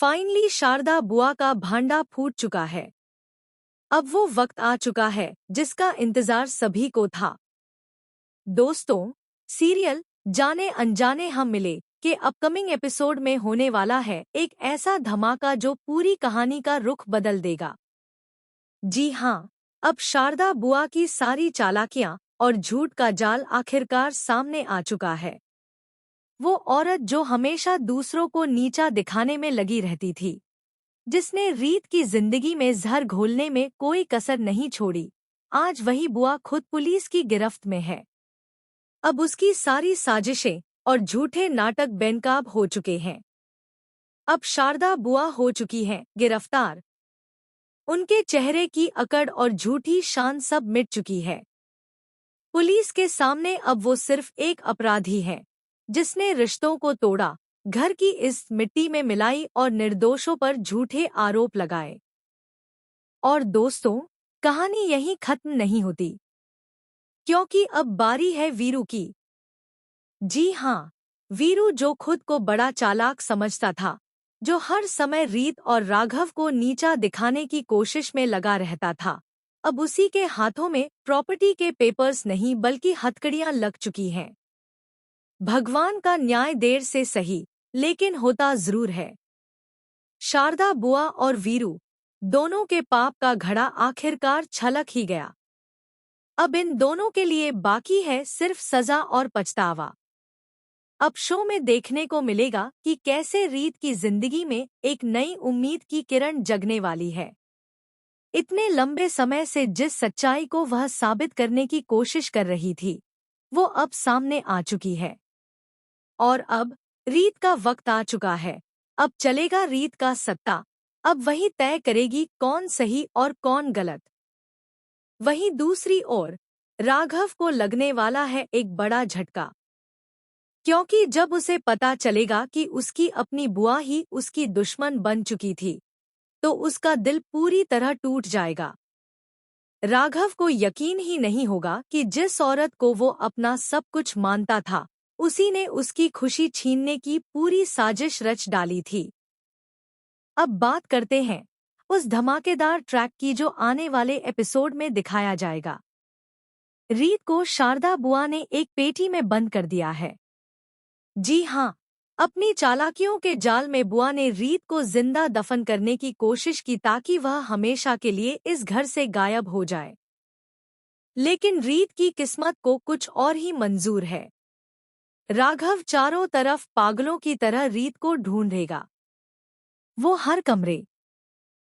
Finally Sharda बुआ का भांडा फूट चुका है। अब वो वक्त आ चुका है जिसका इंतजार सभी को था। दोस्तों, सीरियल जाने अनजाने हम मिले के अपकमिंग एपिसोड में होने वाला है एक ऐसा धमाका जो पूरी कहानी का रुख बदल देगा। जी हाँ, अब शारदा बुआ की सारी चालाकियां और झूठ का जाल आखिरकार सामने आ चुका है। वो औरत जो हमेशा दूसरों को नीचा दिखाने में लगी रहती थी, जिसने रीत की जिंदगी में जहर घोलने में कोई कसर नहीं छोड़ी, आज वही बुआ खुद पुलिस की गिरफ्त में है। अब उसकी सारी साजिशें और झूठे नाटक बेनकाब हो चुके हैं। अब शारदा बुआ हो चुकी हैं गिरफ्तार। उनके चेहरे की अकड़ और झूठी शान सब मिट चुकी है। पुलिस के सामने अब वो सिर्फ एक अपराधी है जिसने रिश्तों को तोड़ा, घर की इस मिट्टी में मिलाई और निर्दोषों पर झूठे आरोप लगाए। और दोस्तों, कहानी यहीं खत्म नहीं होती, क्योंकि अब बारी है वीरू की। जी हाँ, वीरू जो खुद को बड़ा चालाक समझता था, जो हर समय रीत और राघव को नीचा दिखाने की कोशिश में लगा रहता था, अब उसी के हाथों में प्रॉपर्टी के पेपर्स नहीं बल्कि हथकड़ियां लग चुकी हैं। भगवान का न्याय देर से सही, लेकिन होता जरूर है। शारदा बुआ और वीरू दोनों के पाप का घड़ा आखिरकार छलक ही गया। अब इन दोनों के लिए बाकी है सिर्फ सजा और पछतावा। अब शो में देखने को मिलेगा कि कैसे रीत की जिंदगी में एक नई उम्मीद की किरण जगने वाली है। इतने लंबे समय से जिस सच्चाई को वह साबित करने की कोशिश कर रही थी, वो अब सामने आ चुकी है। और अब रीत का वक्त आ चुका है। अब चलेगा रीत का सत्ता। अब वही तय करेगी कौन सही और कौन गलत। वहीं दूसरी ओर राघव को लगने वाला है एक बड़ा झटका, क्योंकि जब उसे पता चलेगा कि उसकी अपनी बुआ ही उसकी दुश्मन बन चुकी थी, तो उसका दिल पूरी तरह टूट जाएगा। राघव को यकीन ही नहीं होगा कि जिस औरत को वो अपना सब कुछ मानता था, उसी ने उसकी खुशी छीनने की पूरी साजिश रच डाली थी। अब बात करते हैं उस धमाकेदार ट्रैक की जो आने वाले एपिसोड में दिखाया जाएगा। रीत को शारदा बुआ ने एक पेटी में बंद कर दिया है। जी हाँ, अपनी चालाकियों के जाल में बुआ ने रीत को जिंदा दफन करने की कोशिश की ताकि वह हमेशा के लिए इस घर से गायब हो जाए। लेकिन रीत की किस्मत को कुछ और ही मंजूर है। राघव चारों तरफ पागलों की तरह रीत को ढूंढेगा। वो हर कमरे,